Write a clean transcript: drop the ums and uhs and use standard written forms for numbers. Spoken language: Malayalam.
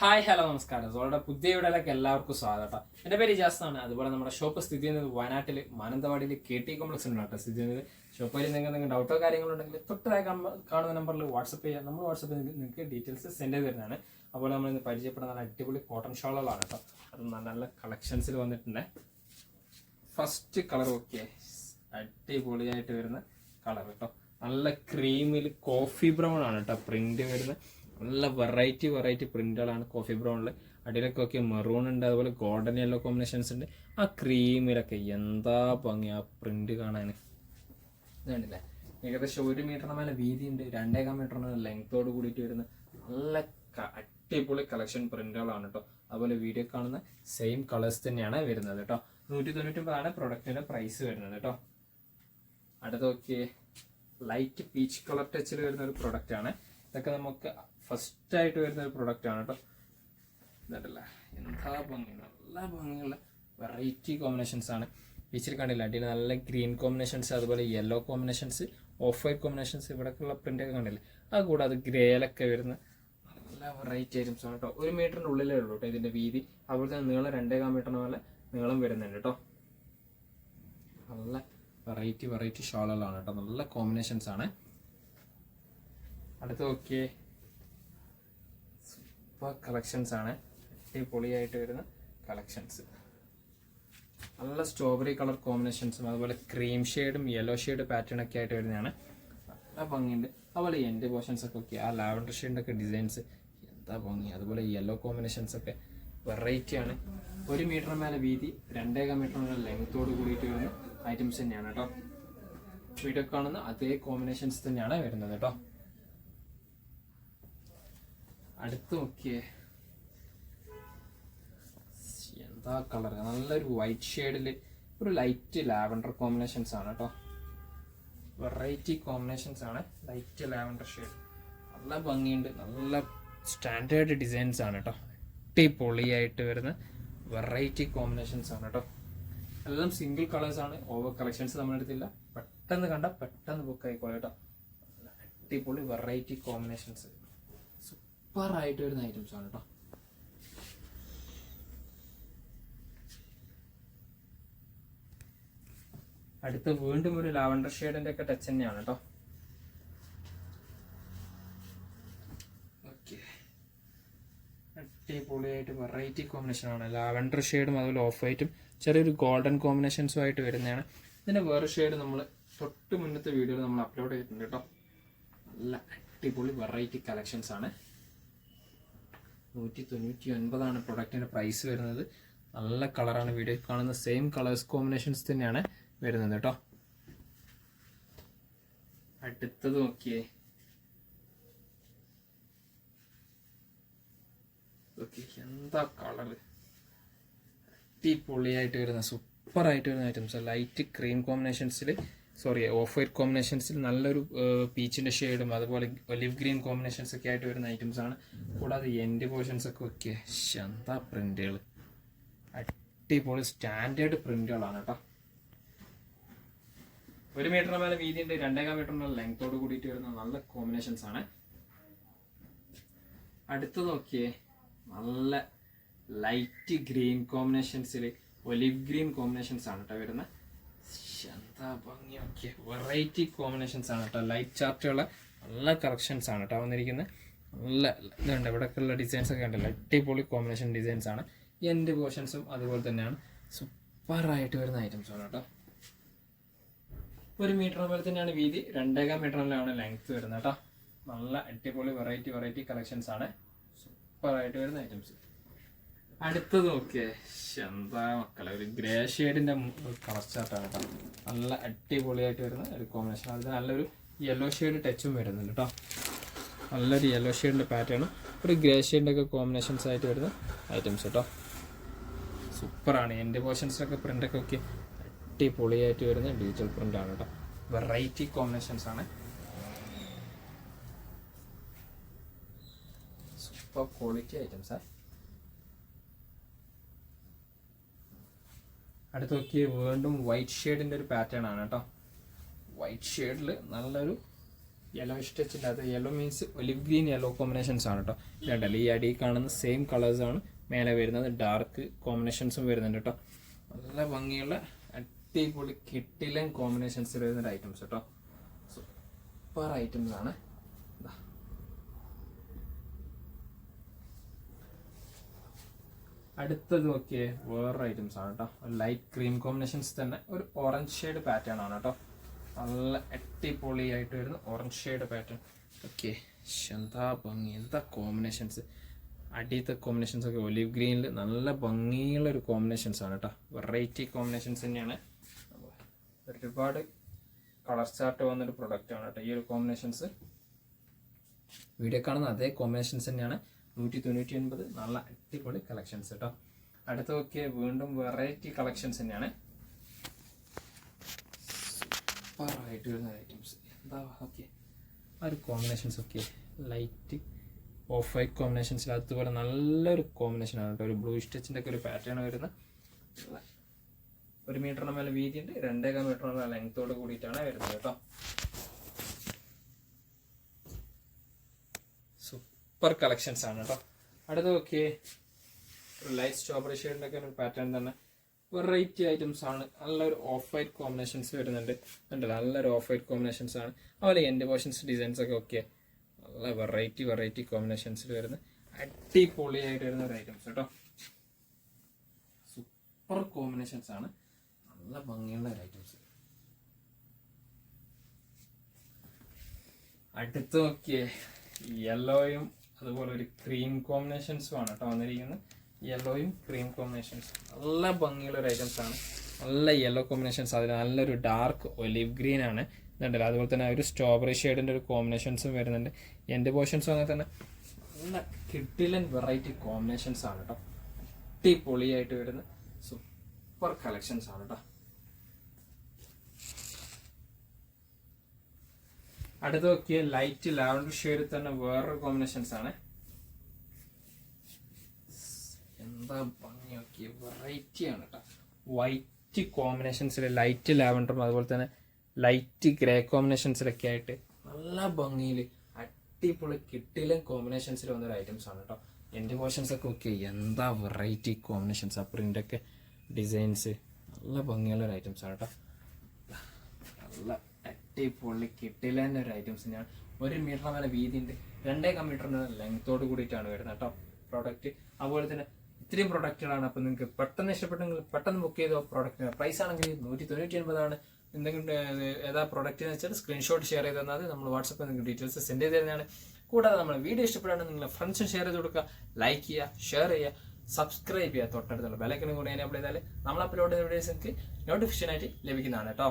ഹായ് ഹലോ നമസ്കാരം. സോളുടെ പുതിയ വീഡിയോയിലേക്ക് എല്ലാവർക്കും സ്വാഗതം കേട്ടോ. എൻ്റെ പേര് ഇജാസാണ്. അതുപോലെ നമ്മുടെ ഷോപ്പ് സ്ഥിതി ചെയ്യുന്നത് വയനാട്ടിൽ മാനന്തവാടിയിൽ KT കോംപ്ലക്സ് ഉണ്ട് കേട്ടോ സ്ഥിതി ചെയ്യുന്നത്. ഷോപ്പിൽ നിങ്ങൾക്ക് ഡൗട്ടോ കാര്യങ്ങളുണ്ടെങ്കിൽ തൊട്ടതായി കാണുന്ന നമ്പറിൽ വാട്സപ്പ് ചെയ്യാം. നമ്മൾ വാട്സപ്പിൽ നിങ്ങൾക്ക് ഡീറ്റെയിൽസ് സെൻഡ് ചെയ്ത് തരുന്നതാണ്. അതുപോലെ നമ്മൾ ഇന്ന് പരിചയപ്പെടുന്ന നല്ല അടിപൊളി കോട്ടൺ ഷോളുകളാണ് കേട്ടോ. അത് നല്ല നല്ല കളക്ഷൻസിൽ വന്നിട്ടുണ്ട്. ഫസ്റ്റ് കളർ ഓക്കെ, അടിപൊളിയായിട്ട് വരുന്ന കളർ കേട്ടോ. നല്ല ക്രീമിൽ കോഫി ബ്രൗൺ ആണ് കേട്ടോ പ്രിന്റ് വരുന്നത്. നല്ല വെറൈറ്റി പ്രിന്റുകളാണ് കോഫി ബ്രൗണിൽ. അടിയിലൊക്കെ മെറൂൺ ഉണ്ട്, അതുപോലെ ഗോൾഡൻ യെല്ലോ കോമ്പിനേഷൻസ് ഉണ്ട്. ആ ക്രീമിലൊക്കെ എന്താ ഭംഗി ആ പ്രിന്റ് കാണാൻ. ഇതുണ്ടല്ലേ, ഏകദേശം 1 മീറ്ററിന് മേലെ വീതി ഉണ്ട്, 2.5 മീറ്ററിന് ലെങ്തോട് കൂടിയിട്ട് വരുന്ന നല്ല അടിപൊളി കളക്ഷൻ പ്രിന്റുകളാണ് കേട്ടോ. അതുപോലെ വീഡിയോ കാണുന്ന സെയിം കളേഴ്സ് തന്നെയാണ് വരുന്നത് കേട്ടോ. 199 പ്രൊഡക്റ്റിന്റെ പ്രൈസ് വരുന്നത് കേട്ടോ. അടുത്ത നോക്കി, ലൈറ്റ് പീച്ച് കളർ ടച്ചിൽ വരുന്ന ഒരു പ്രൊഡക്റ്റ് ആണ്. ഇതൊക്കെ നമുക്ക് ഫസ്റ്റ് ആയിട്ട് വരുന്ന ഒരു പ്രൊഡക്റ്റ് ആണ് കേട്ടോ. ഇതല്ല എന്താ ഭംഗി, നല്ല ഭംഗിയുള്ള വെറൈറ്റി കോമ്പിനേഷൻസ് ആണ്. പീച്ചിൽ കണ്ടില്ല, അടിയിൽ നല്ല ഗ്രീൻ കോമ്പിനേഷൻസ്, അതുപോലെ yellow combinations, off white combinations, ഇവിടെയൊക്കെയുള്ള പ്രിൻ്റൊക്കെ കണ്ടില്ലേ. അത് കൂടാതെ ഗ്രേയിലൊക്കെ വരുന്ന നല്ല വെറൈറ്റി ഐറ്റംസ് ആണ് കേട്ടോ. 1 മീറ്ററിൻ്റെ ഉള്ളിലേ ഉള്ളൂ കേട്ടോ ഇതിൻ്റെ വീതി. അതുപോലെ തന്നെ നീളം 2.5 മീറ്ററിന് പോലെ നീളം വരുന്നുണ്ട് കേട്ടോ. നല്ല വെറൈറ്റി ഷോളുകളാണ് കേട്ടോ. നല്ല കോമ്പിനേഷൻസ് ആണ്. അടുത്ത് നോക്കിയേ, സൂപ്പർ കളക്ഷൻസ് ആണ്. അടിപൊളിയായിട്ട് വരുന്ന കളക്ഷൻസ്. നല്ല സ്ട്രോബെറി കളർ കോമ്പിനേഷൻസും അതുപോലെ ക്രീം ഷെയ്ഡും യെല്ലോ ഷെയ്ഡ് പാറ്റേൺ ഒക്കെ ആയിട്ട് വരുന്നതാണ്. നല്ല ഭംഗിയുണ്ട്. അതുപോലെ എൻ്റെ പോർഷൻസ് ഒക്കെ ഓക്കെ, ആ ലാവൻഡർ ഷെയ്ഡിൻ്റെ ഒക്കെ ഡിസൈൻസ് എന്താ ഭംഗി. അതുപോലെ യെല്ലോ കോമ്പിനേഷൻസ് ഒക്കെ വെറൈറ്റി ആണ്. 1 മീറ്ററിന് മേലെ വീതി, 2.5 മീറ്ററിന് ലെങ്ത്തോട് കൂടിയിട്ട് വരുന്ന ഐറ്റംസ് തന്നെയാണ് കേട്ടോ. വീഡിയോ കാണുന്ന അതേ കോമ്പിനേഷൻസ് തന്നെയാണ് വരുന്നത് കേട്ടോ. അടുത്ത് നോക്കിയേ, എന്താ കളർ, നല്ലൊരു വൈറ്റ് ഷെയ്ഡിൽ ഒരു ലൈറ്റ് ലാവൻഡർ കോമ്പിനേഷൻസ് ആണ് കേട്ടോ. വെറൈറ്റി കോമ്പിനേഷൻസ് ആണ്. ലൈറ്റ് ലാവൻഡർ ഷെയ്ഡ് നല്ല ഭംഗിയുണ്ട്. നല്ല സ്റ്റാൻഡേർഡ് ഡിസൈൻസ് ആണ് കേട്ടോ. അടിപൊളിയായിട്ട് വരുന്ന വെറൈറ്റി കോമ്പിനേഷൻസ് ആണ് കേട്ടോ. എല്ലാം സിംഗിൾ കളേഴ്സ് ആണ്. ഓവർ കളക്ഷൻസ് നമ്മളെടുത്തില്ല. പെട്ടെന്ന് കണ്ട പെട്ടെന്ന് ബുക്ക് ആയിക്കോളെ കേട്ടോ. അടിപൊളി വെറൈറ്റി കോമ്പിനേഷൻസ്, സൂപ്പറായിട്ട് വരുന്ന ഐറ്റംസ് ആണ് കേട്ടോ. അടുത്ത് വീണ്ടും ഒരു ലാവൻഡർ ഷെയ്ഡിന്റെ ഒക്കെ ടച്ച് തന്നെയാണ് കേട്ടോ. ഓക്കെ, അടിപൊളിയായിട്ട് വെറൈറ്റി കോമ്പിനേഷൻ ആണ്. ലാവൻഡർ ഷെയ്ഡും അതുപോലെ ഓഫ് വൈറ്റും ചെറിയൊരു ഗോൾഡൻ കോമ്പിനേഷൻസും ആയിട്ട് വരുന്നതാണ്. ഇതിന്റെ വേറെ ഷെയ്ഡ് നമ്മൾ തൊട്ട് മുന്നത്തെ വീഡിയോയിൽ നമ്മൾ അപ്ലോഡ് ചെയ്തിട്ടുണ്ട് കേട്ടോ. നല്ല അടിപൊളി വെറൈറ്റി കളക്ഷൻസ് ആണ്. 199 പ്രൊഡക്റ്റിന്റെ പ്രൈസ് വരുന്നത്. നല്ല കളറാണ്. വീഡിയോ കാണുന്ന സെയിം കളേഴ്സ് കോമ്പിനേഷൻസ് തന്നെയാണ് വരുന്നത് കേട്ടോ. അടുത്തത് നോക്കിയേ, എന്താ കളറ്, അടിപൊളിയായിട്ട് വരുന്ന സൂപ്പറായിട്ട് വരുന്ന ഐറ്റംസ്. ലൈറ്റ് ക്രീം കോമ്പിനേഷൻസിൽ, ഓഫ് വൈറ്റ് കോമ്പിനേഷൻസിൽ നല്ലൊരു പീച്ചിന്റെ ഷെയ്ഡും അതുപോലെ ഒലിവ് ഗ്രീൻ കോമ്പിനേഷൻസ് ഒക്കെ ആയിട്ട് വരുന്ന ഐറ്റംസ് ആണ്. കൂടാതെ എൻഡ് പോർഷൻസ് ഒക്കെ ഒക്കെ എന്താ പ്രിന്റുകൾ, അടിപൊളി സ്റ്റാൻഡേർഡ് പ്രിന്റുകളാണ് കേട്ടോ. 1 മീറ്ററിന് മേലെ വീതിയുണ്ട്, 2.5 മീറ്ററിന് ലെങ്തോട് കൂടിയിട്ട് വരുന്ന നല്ല കോമ്പിനേഷൻസ് ആണ്. അടുത്ത് നോക്കിയേ, നല്ല ലൈറ്റ് ഗ്രീൻ കോമ്പിനേഷൻസിൽ ഒലിവ് ഗ്രീൻ കോമ്പിനേഷൻസ് ആണ് കേട്ടോ വരുന്നത്. എന്താ ഭംഗി, ഓക്കെ വെറൈറ്റി കോമ്പിനേഷൻസ് ആണ് കേട്ടോ. ലൈറ്റ് ചാർട്ടുള്ള നല്ല കളക്ഷൻസ് ആണ് കേട്ടോ വന്നിരിക്കുന്നത്. നല്ല ഇതുണ്ട്, ഇവിടെയൊക്കെയുള്ള ഡിസൈൻസ് ഒക്കെ ഉണ്ടല്ലോ, അടിപൊളി കോമ്പിനേഷൻ ഡിസൈൻസ് ആണ്. എൻ്റെ പോർഷൻസും അതുപോലെ തന്നെയാണ്. സൂപ്പറായിട്ട് വരുന്ന ഐറ്റംസ് ആണ് കേട്ടോ. 1 മീറ്റർ പോലെ തന്നെയാണ് വീതി, 2.5 മീറ്ററിലാണ് ലെങ്ത് വരുന്നത് കേട്ടോ. നല്ല അടിപൊളി വെറൈറ്റി കളക്ഷൻസ് ആണ്. സൂപ്പറായിട്ട് വരുന്ന ഐറ്റംസ്. അടുത്തത് നോക്കിയേ, എന്താ മക്കളെ, ഒരു ഗ്രേ ഷെയ്ഡിന്റെ കളർ ചാർട്ടാണ് കേട്ടോ. നല്ല അടിപൊളിയായിട്ട് വരുന്ന ഒരു കോമ്പിനേഷൻ. അതിന് നല്ലൊരു യെല്ലോ ഷെയ്ഡ് ടച്ചും വരുന്നുണ്ട് കേട്ടോ. നല്ലൊരു യെല്ലോ ഷെയ്ഡിന്റെ പാറ്റേണും ഒരു ഗ്രേ ഷെയ്ഡിന്റെ ഒക്കെ കോമ്പിനേഷൻസ് ആയിട്ട് വരുന്ന ഐറ്റംസ് കേട്ടോ. സൂപ്പറാണ്. എൻ്റെ പോർഷൻസിലൊക്കെ പ്രിന്റൊക്കെ ഒക്കെ അടിപൊളിയായിട്ട് വരുന്ന ഡിജിറ്റൽ പ്രിന്റ് ആണ് കേട്ടോ. വെറൈറ്റി കോമ്പിനേഷൻസ് ആണ്. Super quality items. അടുത്ത് നോക്കിയ വീണ്ടും വൈറ്റ് ഷെയ്ഡിന്റെ ഒരു പാറ്റേൺ ആണ് കേട്ടോ. വൈറ്റ് ഷെയ്ഡിൽ നല്ലൊരു യെല്ലോ സ്റ്റിച്ചിൻ്റെ അത് yellow means olive green yellow combinations ആണ് കേട്ടോ. ഇതുണ്ടല്ലോ ഈ അടി കാണുന്ന സെയിം കളേഴ്സാണ് മേലെ വരുന്നത്. ഡാർക്ക് കോമ്പിനേഷൻസും വരുന്നുണ്ട് കേട്ടോ. നല്ല ഭംഗിയുള്ള അടിപൊളി കിട്ടിലൻ കോമ്പിനേഷൻസ് വരുന്ന ഐറ്റംസ് കേട്ടോ. സൂപ്പർ ഐറ്റംസ് ആണ്. അടുത്തത് നോക്കിയേ വേറൊരു ഐറ്റംസ് ആണ് കേട്ടോ. ലൈറ്റ് ക്രീം കോമ്പിനേഷൻസ് തന്നെ ഒരു ഓറഞ്ച് ഷെയ്ഡ് പാറ്റേൺ ആണ് കേട്ടോ. നല്ല അടിപൊളിയായിട്ട് വരുന്ന ഓറഞ്ച് ഷെയ്ഡ് പാറ്റേൺ. ഓക്കെ, എന്താ ഭംഗി, എന്താ കോമ്പിനേഷൻസ്. അടിയത്തെ കോമ്പിനേഷൻസ് ഒക്കെ ഒലിവ് ഗ്രീനിൽ നല്ല ഭംഗിയുള്ള ഒരു കോമ്പിനേഷൻസ് ആണ് കേട്ടോ. വെറൈറ്റി കോമ്പിനേഷൻസ് തന്നെയാണ്. ഒരുപാട് കളർ ചാർട്ട് വന്നൊരു പ്രൊഡക്റ്റ് ആണ് കേട്ടോ ഈ ഒരു കോമ്പിനേഷൻസ്. വീഡിയോ കാണുന്ന അതേ കോമ്പിനേഷൻസ് തന്നെയാണ്. 199 നല്ല അടിപൊളി കളക്ഷൻസ് കേട്ടോ. അടുത്ത നോക്കിയ വീണ്ടും വെറൈറ്റി കളക്ഷൻസ് തന്നെയാണ്. സൂപ്പറായിട്ട് വരുന്ന ഐറ്റംസ് എന്താ. ഓക്കെ, ആ ഒരു കോമ്പിനേഷൻസ് ഒക്കെ ലൈറ്റ് ഓഫ് വൈറ്റ് കോമ്പിനേഷൻസിൽ അതുപോലെ നല്ലൊരു കോമ്പിനേഷനാണ് കേട്ടോ. ഒരു ബ്ലൂ സ്റ്റിച്ചിൻ്റെ ഒക്കെ ഒരു പാറ്റേൺ വരുന്ന 1 മീറ്ററിന് മേലെ വീതിയുണ്ട്, 2.5 മീറ്ററിന് ലെങ്ത്തോട് കൂടിയിട്ടാണ് വരുന്നത് കേട്ടോ. സൂപ്പർ കളക്ഷൻസ് ആണ് കേട്ടോ. അടുത്ത നോക്കിയേ ഒരു ലൈറ്റ് സ്ട്രോബെറി ഷെയ്ഡിൻ്റെ ഒക്കെ ഒരു പാറ്റേൺ തന്നെ വെറൈറ്റി ഐറ്റംസ് ആണ്. നല്ലൊരു ഓഫ് വൈറ്റ് കോമ്പിനേഷൻസ് വരുന്നുണ്ട്. ഉണ്ടല്ലോ നല്ലൊരു ഓഫ് വൈറ്റ് കോമ്പിനേഷൻസ് ആണ്. അതുപോലെ എൻഡ് പോർഷൻസ് ഡിസൈൻസ് ഒക്കെ ഓക്കെ നല്ല വെറൈറ്റി കോമ്പിനേഷൻസിൽ വരുന്ന അടിപൊളിയായിട്ട് വരുന്ന ഒരു ഐറ്റംസ് കേട്ടോ. സൂപ്പർ കോമ്പിനേഷൻസ് ആണ്. നല്ല ഭംഗിയുള്ള ഒരു ഐറ്റംസ്. അടുത്ത് നോക്കിയേ യെല്ലോയും അതുപോലെ ഒരു ക്രീം കോമ്പിനേഷൻസും ആണ് കേട്ടോ വന്നിരിക്കുന്നത്. യെല്ലോയും ക്രീം കോമ്പിനേഷൻസ് നല്ല ഭംഗിയുള്ള ഒരു ഐറ്റംസ് ആണ്. നല്ല യെല്ലോ കോമ്പിനേഷൻസ്, അതിൽ നല്ലൊരു ഡാർക്ക് ഒലിവ് ഗ്രീൻ ആണ് ഇതുണ്ടല്ലോ. അതുപോലെ തന്നെ ഒരു സ്ട്രോബെറി ഷെയ്ഡിൻ്റെ ഒരു കോമ്പിനേഷൻസും വരുന്നുണ്ട്. എൻ്റെ പോർഷൻസും അങ്ങനെ തന്നെ നല്ല കിഡിലൻ വെറൈറ്റി കോമ്പിനേഷൻസ് ആണ് കേട്ടോ. അടിപൊളിയായിട്ട് വരുന്ന സൂപ്പർ കളക്ഷൻസ് ആണ് കേട്ടോ. അടുത്ത് നോക്കിയ ലൈറ്റ് ലാവൻഡർ ഷെയ്ഡിൽ തന്നെ വേറൊരു കോമ്പിനേഷൻസ് ആണ്. എന്താ ഭംഗി നോക്കിയ വെറൈറ്റി ആണ് കേട്ടോ. വൈറ്റ് കോമ്പിനേഷൻസിൽ ലൈറ്റ് ലാവൻഡറും അതുപോലെ തന്നെ ലൈറ്റ് ഗ്രേ കോമ്പിനേഷൻസിലൊക്കെ ആയിട്ട് നല്ല ഭംഗിയിൽ അടിപൊളി കിട്ടിലും കോമ്പിനേഷൻസിൽ വന്നൊരു ഐറ്റംസ് ആണ് കേട്ടോ. എൻ്റെ പോർഷൻസ് ഒക്കെ ഓക്കെ എന്താ വെറൈറ്റി കോമ്പിനേഷൻസ്. ആ പ്രിൻ്റൊക്കെ ഡിസൈൻസ് നല്ല ഭംഗിയുള്ള ഒരു ഐറ്റംസ് ആണ് കേട്ടോ. നല്ല അടിപൊളി കിട്ടില്ല ഒരു ഐറ്റംസ് തന്നെയാണ്. 1 മീറ്ററിന് മേലെ വീതിയുണ്ട്, 2.5 മീറ്ററിന് ലെങ്ത്തോട് കൂടിയിട്ടാണ് വരുന്നത് കേട്ടോ പ്രോഡക്റ്റ്. അതുപോലെ തന്നെ ഇത്രയും പ്രൊഡക്റ്റുകളാണ്. അപ്പോൾ നിങ്ങൾക്ക് പെട്ടെന്ന് ഇഷ്ടപ്പെട്ടെങ്കിൽ പെട്ടെന്ന് ബുക്ക് ചെയ്തോ. പ്രോഡക്റ്റിന് പ്രൈസ് ആണെങ്കിൽ 199 എന്തെങ്കിലും ഏതാ പ്രോഡക്റ്റ് എന്ന് വെച്ചാൽ സ്ക്രീൻഷോട്ട് ഷെയർ ചെയ്ത് തന്നാൽ നമ്മൾ വാട്സപ്പിൽ നിങ്ങൾക്ക് ഡീറ്റെയിൽസ് സെൻഡ് ചെയ്ത് തരുന്നതാണ്. കൂടാതെ നമ്മൾ വീഡിയോ ഇഷ്ടപ്പെടാണ്ട് നിങ്ങളെ ഫ്രണ്ട്സിന് ഷെയർ ചെയ്ത് കൊടുക്കുക, ലൈക്ക് ചെയ്യുക, ഷെയർ ചെയ്യുക, സബ്സ്ക്രൈബ് ചെയ്യുക. തൊട്ടടുത്തുള്ള ബെലൈക്കനും കൂടി എനേബിൾ ചെയ്താൽ നമ്മൾ അപ്ലോഡ് ചെയ്ത വീഡിയോസ് നിങ്ങൾക്ക് നോട്ടിഫിക്കേഷൻ ആയിട്ട് ലഭിക്കുന്നതാണ് കേട്ടോ.